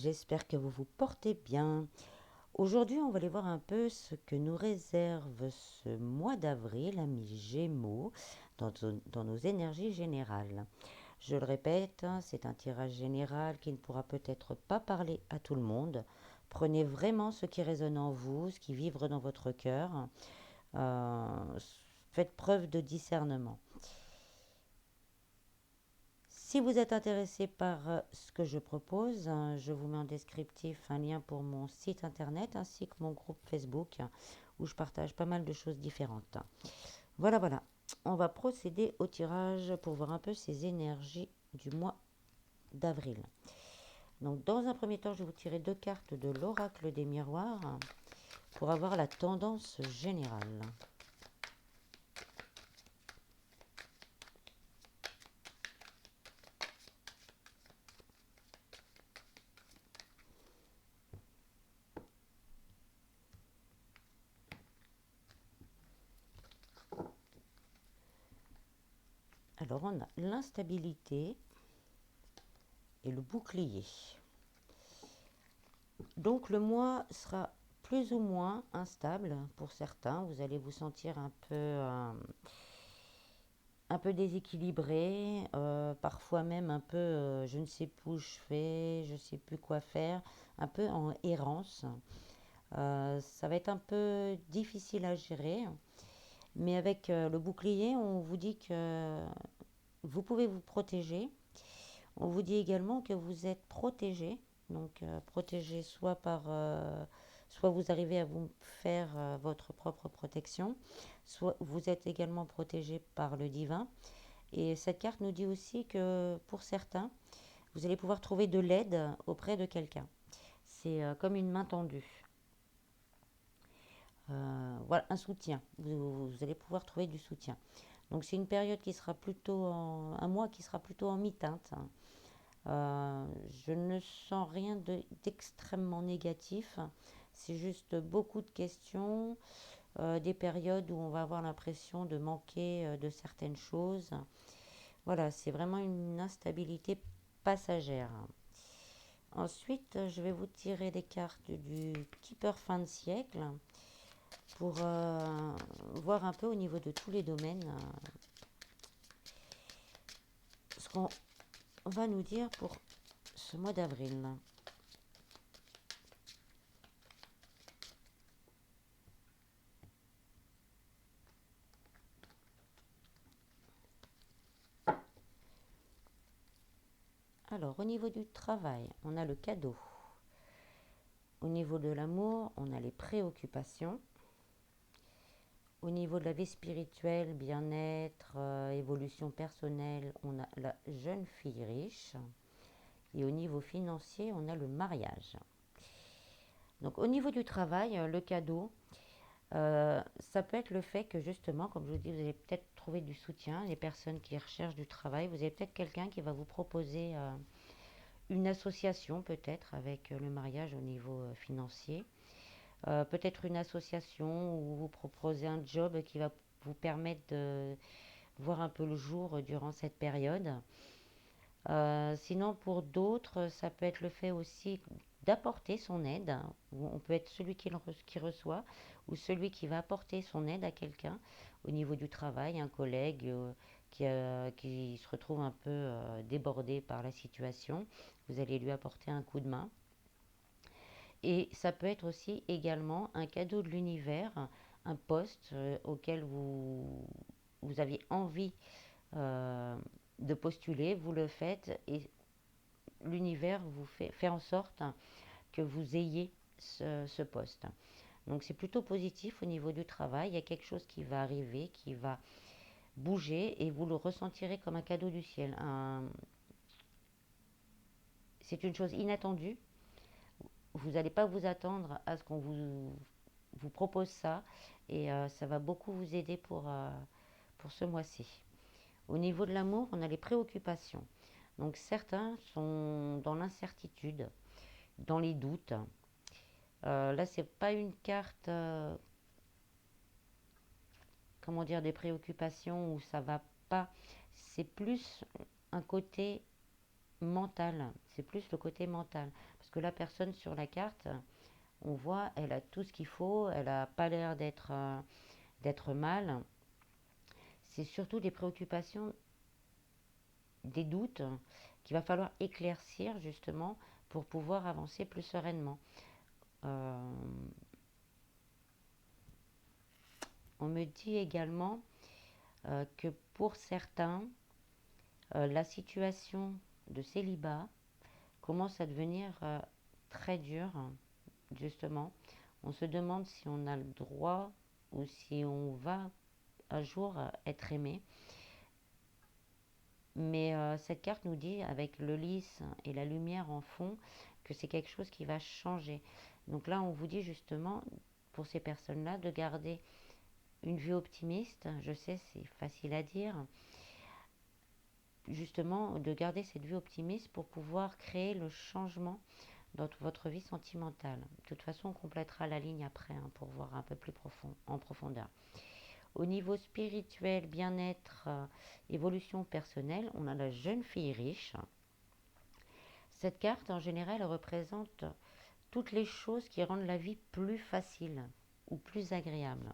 j'espère que vous vous portez bien. Aujourd'hui, on va aller voir un peu ce que nous réserve ce mois d'avril, amis Gémeaux, dans nos énergies générales. Je le répète, hein, c'est un tirage général qui ne pourra peut-être pas parler à tout le monde. Prenez vraiment ce qui résonne en vous, ce qui vibre dans votre cœur. Euh, Faites preuve de discernement. Si vous êtes intéressé par ce que je propose, je vous mets en descriptif un lien pour mon site internet ainsi que mon groupe Facebook où je partage pas mal de choses différentes. Voilà, voilà. On va procéder au tirage pour voir un peu ces énergies du mois d'avril. Donc, dans un premier temps, je vais vous tirer deux cartes de l'oracle des miroirs pour avoir la tendance générale. Alors, on a l'instabilité et le bouclier. Donc le mois sera plus ou moins instable pour certains. Vous allez vous sentir un peu déséquilibré, parfois même un peu je ne sais plus où je fais, je ne sais plus quoi faire, un peu en errance. Ça va être un peu difficile à gérer, mais avec le bouclier, on vous dit que vous pouvez vous protéger. On vous dit également que vous êtes protégé, donc protégé soit vous arrivez à vous faire votre propre protection, soit vous êtes également protégé par le divin. Et cette carte nous dit aussi que pour certains, vous allez pouvoir trouver de l'aide auprès de quelqu'un. C'est comme une main tendue. Voilà, un soutien. Vous allez pouvoir trouver du soutien. Donc c'est une période qui sera un mois qui sera plutôt en mi-teinte. Je ne sens rien d'extrêmement négatif. C'est juste beaucoup de questions, des périodes où on va avoir l'impression de manquer de certaines choses. Voilà, c'est vraiment une instabilité passagère. Ensuite, je vais vous tirer les cartes du Keeper fin de siècle pour voir un peu au niveau de tous les domaines ce qu'on va nous dire pour ce mois d'avril. Alors, au niveau du travail, on a le cadeau. Au niveau de l'amour, on a les préoccupations. Au niveau de la vie spirituelle, bien-être, évolution personnelle, on a la jeune fille riche. Et au niveau financier, on a le mariage. Donc au niveau du travail, le cadeau, ça peut être le fait que justement, comme je vous dis, vous allez peut-être trouver du soutien, les personnes qui recherchent du travail, vous avez peut-être quelqu'un qui va vous proposer une association peut-être avec le mariage au niveau financier. Peut-être une association où vous proposez un job qui va vous permettre de voir un peu le jour durant cette période. Sinon, pour d'autres, ça peut être le fait aussi d'apporter son aide. On peut être celui qui reçoit ou celui qui va apporter son aide à quelqu'un au niveau du travail, un collègue qui se retrouve un peu débordé par la situation. Vous allez lui apporter un coup de main. Et ça peut être aussi également un cadeau de l'univers, un poste auquel vous avez envie euh, de postuler, vous le faites et l'univers vous fait en sorte que vous ayez ce poste. Donc c'est plutôt positif au niveau du travail. Il y a quelque chose qui va arriver, qui va bouger et vous le ressentirez comme un cadeau du ciel. C'est une chose inattendue. Vous n'allez pas vous attendre à ce qu'on vous propose ça et ça va beaucoup vous aider pour ce mois-ci. Au niveau de l'amour, on a les préoccupations. Donc certains sont dans l'incertitude, dans les doutes. Là, c'est pas une carte, comment dire, des préoccupations où ça va pas. C'est plus un côté mental. C'est plus le côté mental. Parce que la personne sur la carte, on voit, elle a tout ce qu'il faut, elle n'a pas l'air d'être mal. C'est surtout des préoccupations, des doutes qu'il va falloir éclaircir justement pour pouvoir avancer plus sereinement. Euh, on me dit également que pour certains, la situation de célibat commence à devenir très dure, justement. On se demande si on a le droit ou si on va un jour être aimé. Mais cette carte nous dit, avec le lys et la lumière en fond, que c'est quelque chose qui va changer. Donc là, on vous dit justement, pour ces personnes-là, de garder une vue optimiste. Je sais, c'est facile à dire. Justement, de garder cette vue optimiste pour pouvoir créer le changement dans votre vie sentimentale. De toute façon, on complétera la ligne après pour voir un peu plus en profondeur. Au niveau spirituel, bien-être, évolution personnelle, on a la jeune fille riche. Cette carte, en général, elle représente toutes les choses qui rendent la vie plus facile ou plus agréable.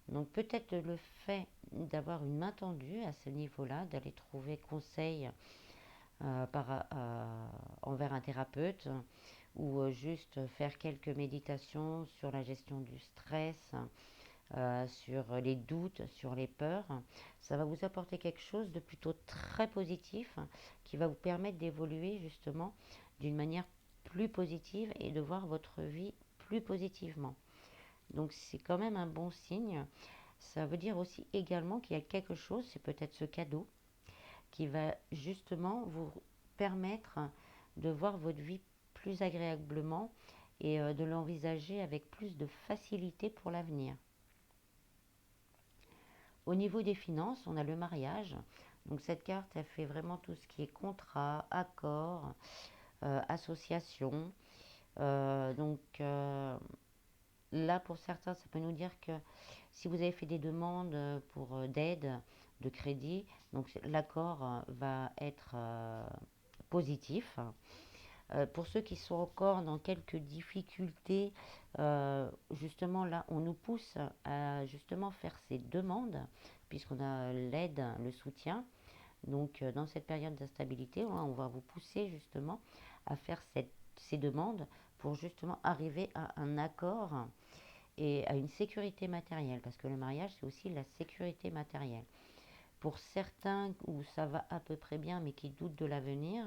Donc peut-être le fait d'avoir une main tendue à ce niveau-là, d'aller trouver conseil envers un thérapeute ou juste faire quelques méditations sur la gestion du stress, sur les doutes, sur les peurs, ça va vous apporter quelque chose de plutôt très positif qui va vous permettre d'évoluer justement d'une manière plus positive et de voir votre vie plus positivement. Donc c'est quand même un bon signe. Ça veut dire aussi également qu'il y a quelque chose, c'est peut-être ce cadeau, qui va justement vous permettre de voir votre vie plus agréablement et de l'envisager avec plus de facilité pour l'avenir. Au niveau des finances, on a le mariage. Donc cette carte, elle fait vraiment tout ce qui est contrat, accord, association. Là, pour certains, ça peut nous dire que si vous avez fait des demandes pour d'aide, de crédit, donc l'accord va être positif. Pour ceux qui sont encore dans quelques difficultés, justement là, on nous pousse à justement faire ces demandes, puisqu'on a l'aide, le soutien. Donc dans cette période d'instabilité, on va vous pousser justement à faire ces demandes pour justement arriver à un accord et à une sécurité matérielle, parce que le mariage, c'est aussi la sécurité matérielle. Pour certains où ça va à peu près bien, mais qui doutent de l'avenir,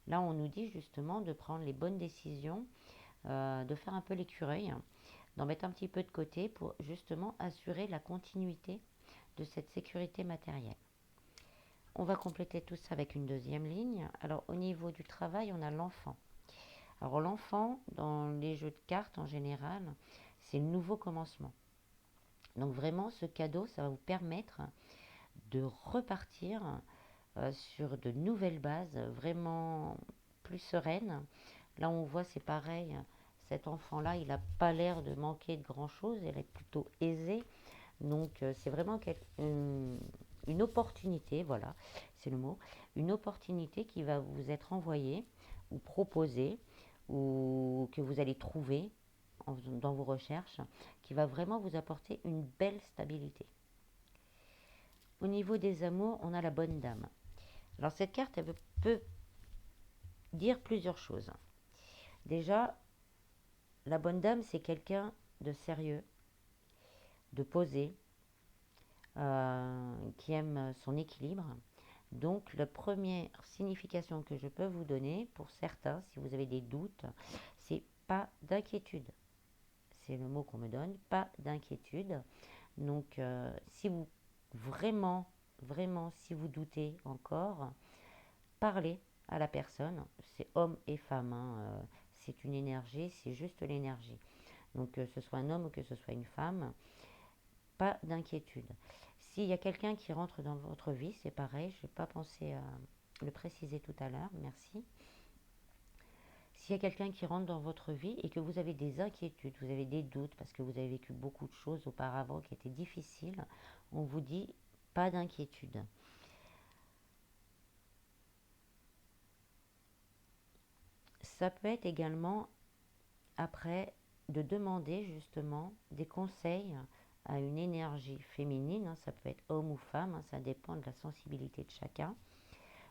là, on nous dit justement de prendre les bonnes décisions, de faire un peu l'écureuil, d'en mettre un petit peu de côté pour justement assurer la continuité de cette sécurité matérielle. On va compléter tout ça avec une deuxième ligne. Alors, au niveau du travail, on a l'enfant. Alors, l'enfant, dans les jeux de cartes en général, c'est le nouveau commencement. Donc, vraiment, ce cadeau, ça va vous permettre de repartir sur de nouvelles bases, vraiment plus sereines. Là, on voit, c'est pareil, cet enfant-là, il n'a pas l'air de manquer de grand-chose, elle est plutôt aisée. Donc, c'est vraiment une opportunité, voilà, c'est le mot, une opportunité qui va vous être envoyée ou proposée ou que vous allez trouver dans vos recherches, qui va vraiment vous apporter une belle stabilité. Au niveau des amours, on a la bonne dame. Alors cette carte, elle peut dire plusieurs choses. Déjà, la bonne dame, c'est quelqu'un de sérieux, de posé, qui aime son équilibre. Donc, la première signification que je peux vous donner, pour certains, si vous avez des doutes, c'est pas d'inquiétude. C'est le mot qu'on me donne, pas d'inquiétude. Donc, si vous vraiment, si vous doutez encore, parlez à la personne. C'est homme et femme, c'est une énergie, c'est juste l'énergie. Donc, que ce soit un homme ou que ce soit une femme, pas d'inquiétude. S'il y a quelqu'un qui rentre dans votre vie, c'est pareil, je n'ai pas pensé à le préciser tout à l'heure, merci. S'il y a quelqu'un qui rentre dans votre vie et que vous avez des inquiétudes, vous avez des doutes parce que vous avez vécu beaucoup de choses auparavant qui étaient difficiles, on vous dit pas d'inquiétude. Ça peut être également après de demander justement des conseils à une énergie féminine, ça peut être homme ou femme, ça dépend de la sensibilité de chacun,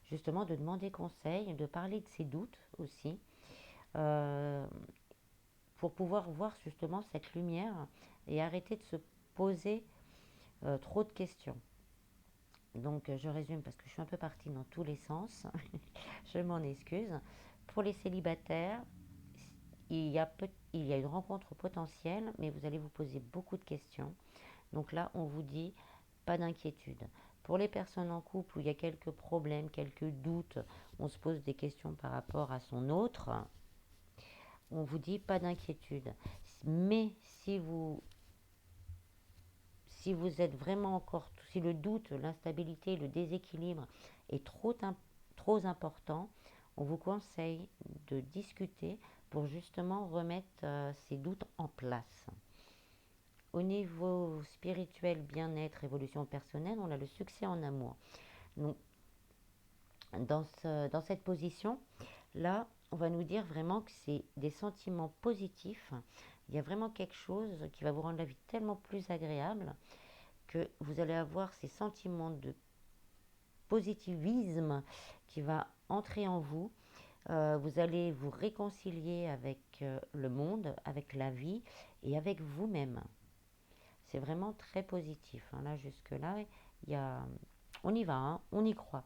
justement de demander conseil, de parler de ses doutes aussi, euh, pour pouvoir voir justement cette lumière et arrêter de se poser trop de questions. Donc je résume parce que je suis un peu partie dans tous les sens, je m'en excuse. Pour les célibataires, il y a une rencontre potentielle, mais vous allez vous poser beaucoup de questions. Donc là, on vous dit pas d'inquiétude. Pour les personnes en couple où il y a quelques problèmes, quelques doutes, on se pose des questions par rapport à son autre, on vous dit pas d'inquiétude. Mais si vous êtes vraiment encore, si le doute, l'instabilité, le déséquilibre est trop important, on vous conseille de discuter pour justement remettre ces doutes en place. Au niveau spirituel, bien-être, évolution personnelle, on a le succès en amour. Donc, dans cette position, là, on va nous dire vraiment que c'est des sentiments positifs. Il y a vraiment quelque chose qui va vous rendre la vie tellement plus agréable que vous allez avoir ces sentiments de positivisme qui va entrer en vous. Vous allez vous réconcilier avec le monde, avec la vie et avec vous-même. C'est vraiment très positif. Hein. Là, jusque-là, il y a... on y va, hein, on y croit.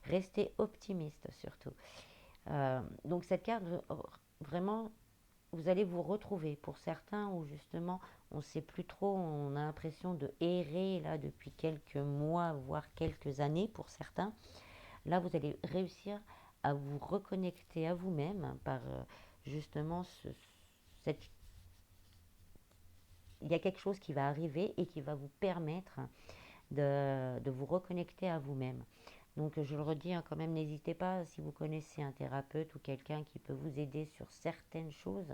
Restez optimiste surtout. Donc cette carte, vraiment, vous allez vous retrouver. Pour certains où justement, on ne sait plus trop, on a l'impression de errer là depuis quelques mois, voire quelques années pour certains. Là, vous allez réussir à vous reconnecter à vous-même par justement cette... Il y a quelque chose qui va arriver et qui va vous permettre de vous reconnecter à vous-même. Donc je le redis, hein, quand même, n'hésitez pas, si vous connaissez un thérapeute ou quelqu'un qui peut vous aider sur certaines choses,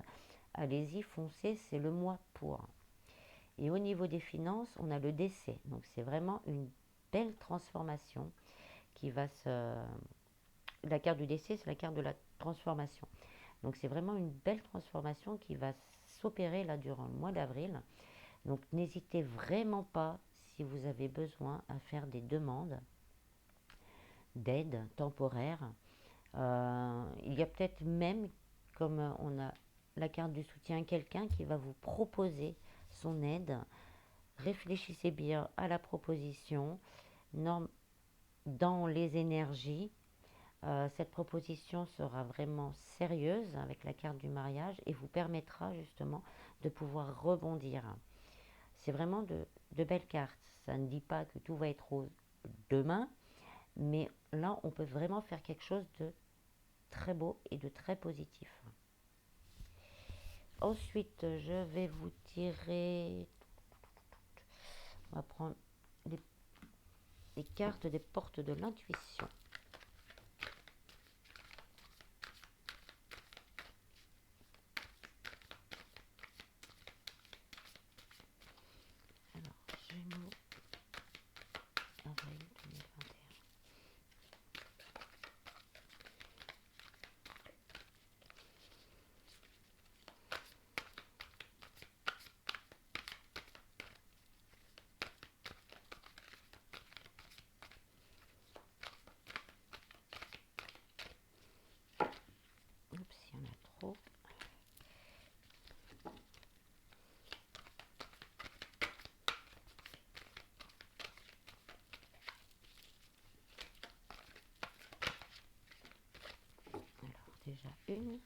allez-y, foncez, c'est le mois pour. Et au niveau des finances, on a le décès. Donc c'est vraiment une belle transformation qui va se... La carte du décès, c'est la carte de la transformation. Donc c'est vraiment une belle transformation qui va s'opérer là durant le mois d'avril. Donc n'hésitez vraiment pas, si vous avez besoin, à faire des demandes d'aide temporaire. Il y a peut-être même, comme on a la carte du soutien, quelqu'un qui va vous proposer son aide. Réfléchissez bien à la proposition. Dans les énergies, cette proposition sera vraiment sérieuse avec la carte du mariage et vous permettra justement de pouvoir rebondir. C'est vraiment de belles cartes. Ça ne dit pas que tout va être rose demain, mais là, on peut vraiment faire quelque chose de très beau et de très positif. Ensuite, je vais vous tirer... On va prendre les cartes des portes de l'intuition. Alors, Gémeaux, avril 2021. Oups, il y en a trop. Alors, déjà une.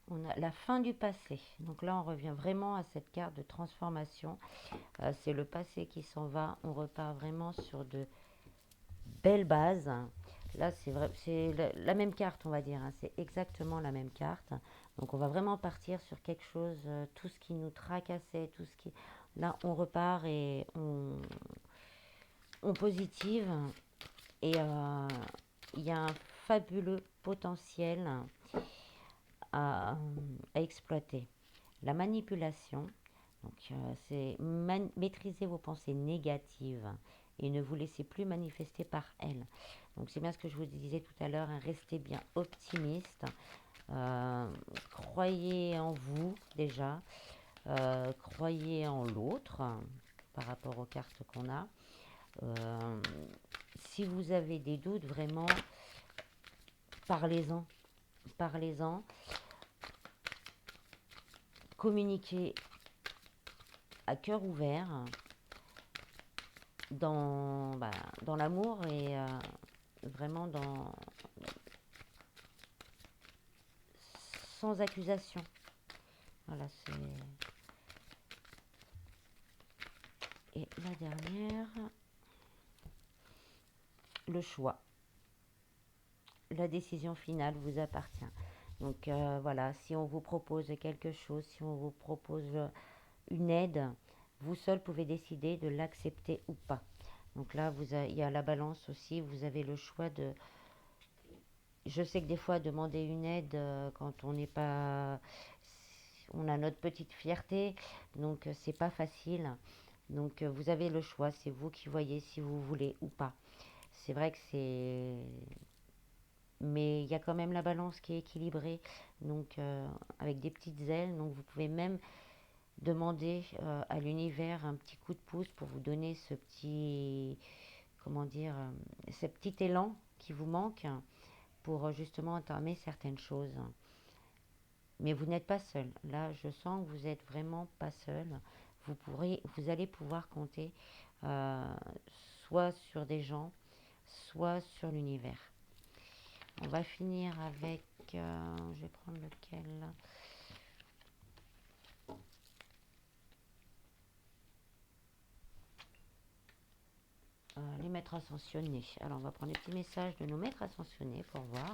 On a la fin du passé. Donc là, on revient vraiment à cette carte de transformation. C'est le passé qui s'en va. On repart vraiment sur de belles bases. Là, c'est la même carte, on va dire. Hein. C'est exactement la même carte. Donc, on va vraiment partir sur quelque chose, tout ce qui nous tracassait, tout ce qui... Là, on repart et on positive. Et il y a un fabuleux potentiel à exploiter. La manipulation, donc c'est maîtriser vos pensées négatives et ne vous laissez plus manifester par elles. Donc c'est bien ce que je vous disais tout à l'heure, hein, restez bien optimiste. Croyez en vous déjà, croyez en l'autre par rapport aux cartes qu'on a. Euh, Si vous avez des doutes, vraiment, parlez-en. Parlez-en. Communiquez à cœur ouvert dans l'amour et vraiment sans accusation. Voilà, c'est... Et la dernière, le choix. La décision finale vous appartient. Donc voilà, si on vous propose quelque chose, si on vous propose une aide, vous seul pouvez décider de l'accepter ou pas. Donc là, il y a la balance aussi, vous avez le choix de... Je sais que des fois, demander une aide quand on n'est pas... On a notre petite fierté, donc c'est pas facile. Donc vous avez le choix, c'est vous qui voyez si vous voulez ou pas. C'est vrai que c'est... Mais il y a quand même la balance qui est équilibrée, donc avec des petites ailes. Donc vous pouvez même demander à l'univers un petit coup de pouce pour vous donner ce petit, comment dire, ce petit élan qui vous manque pour justement entamer certaines choses. Mais vous n'êtes pas seul. Là, je sens que vous n'êtes vraiment pas seul. Vous allez pouvoir compter euh, soit sur des gens, soit sur l'univers. On va finir avec, je vais prendre lequel là. Les maîtres ascensionnés. Alors, on va prendre les petits messages de nos maîtres ascensionnés pour voir.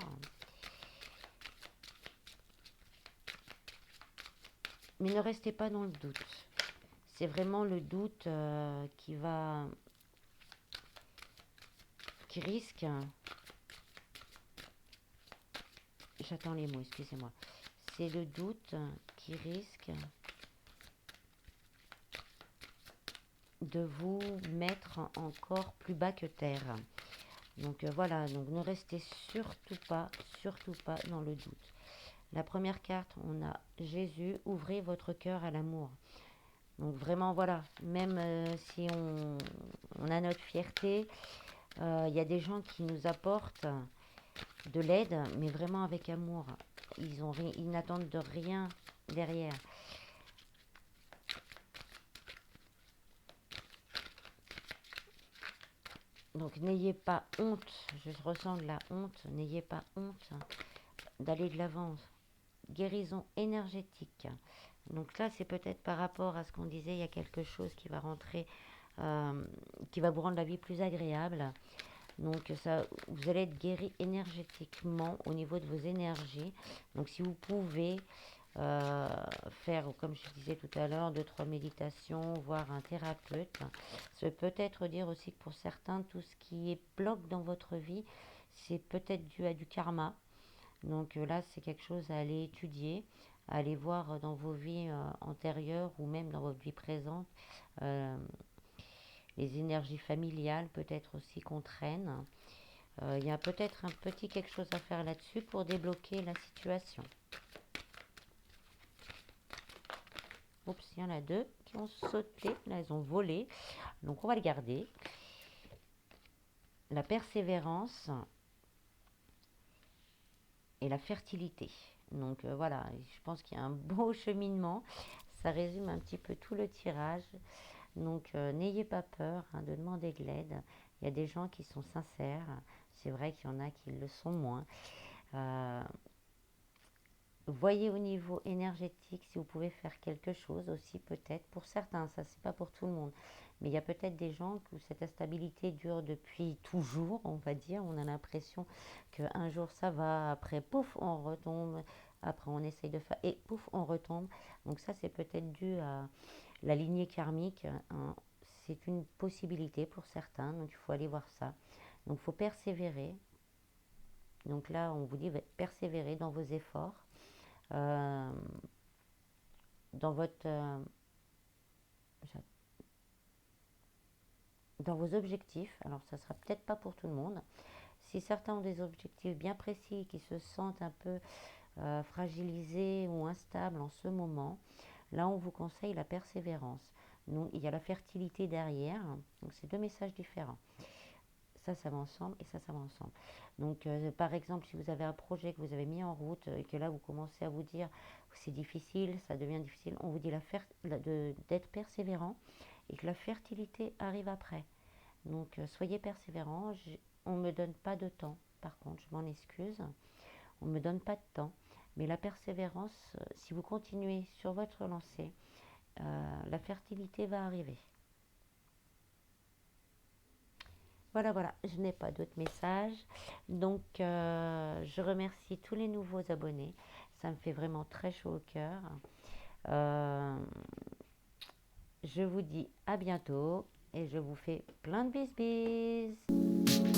Mais ne restez pas dans le doute. C'est vraiment le doute qui risque. J'attends les mots, excusez-moi. C'est le doute qui risque de vous mettre encore plus bas que terre. Donc voilà, donc ne restez surtout pas dans le doute. La première carte, on a Jésus, ouvrez votre cœur à l'amour. Donc vraiment voilà, même si on a notre fierté, il y a des gens qui nous apportent de l'aide, mais vraiment avec amour. Ils n'attendent de rien derrière. Donc n'ayez pas honte, je ressens de la honte, n'ayez pas honte d'aller de l'avant. Guérison énergétique. Donc là, c'est peut-être par rapport à ce qu'on disait, il y a quelque chose qui va rentrer, qui va vous rendre la vie plus agréable. Donc ça, vous allez être guéri énergétiquement au niveau de vos énergies. Donc si vous pouvez faire, comme je disais tout à l'heure, 2-3 méditations, voir un thérapeute, ça peut peut-être dire aussi que pour certains, tout ce qui est bloc dans votre vie, c'est peut-être dû à du karma. Donc là, c'est quelque chose à aller étudier, à aller voir dans vos vies antérieures ou même dans votre vie présente. euh, les énergies familiales peut-être aussi qu'on traîne. Il y a peut-être un petit quelque chose à faire là-dessus pour débloquer la situation. Oups, il y en a deux qui ont sauté, là elles ont volé. Donc on va le garder. La persévérance et la fertilité. Donc voilà, je pense qu'il y a un beau cheminement. Ça résume un petit peu tout le tirage. Donc n'ayez pas peur de demander de l'aide. Il y a des gens qui sont sincères. C'est vrai qu'il y en a qui le sont moins. Euh, Voyez au niveau énergétique si vous pouvez faire quelque chose aussi peut-être pour certains, ça c'est pas pour tout le monde, mais il y a peut-être des gens où cette instabilité dure depuis toujours, on va dire, on a l'impression qu'un jour ça va, après pouf on retombe, après on essaye de faire et pouf on retombe, donc ça c'est peut-être dû à la lignée karmique, hein. C'est une possibilité pour certains, donc il faut aller voir ça, donc il faut persévérer, donc là on vous dit persévérer dans vos efforts, euh, dans votre dans vos objectifs. Alors ça sera peut-être pas pour tout le monde. Si certains ont des objectifs bien précis, qui se sentent un peu fragilisé ou instable en ce moment, là on vous conseille la persévérance. Donc il y a la fertilité derrière, donc c'est deux messages différents. Ça va ensemble et ça va ensemble. Donc, par exemple, si vous avez un projet que vous avez mis en route et que là, vous commencez à vous dire que c'est difficile, ça devient difficile, on vous dit d'être persévérant et que la fertilité arrive après. Donc, soyez persévérant. On ne me donne pas de temps, par contre, je m'en excuse. On ne me donne pas de temps. Mais la persévérance, si vous continuez sur votre lancée, la fertilité va arriver. Voilà, voilà, je n'ai pas d'autres messages. Donc, je remercie tous les nouveaux abonnés. Ça me fait vraiment très chaud au cœur. Euh, je vous dis à bientôt et je vous fais plein de bisous.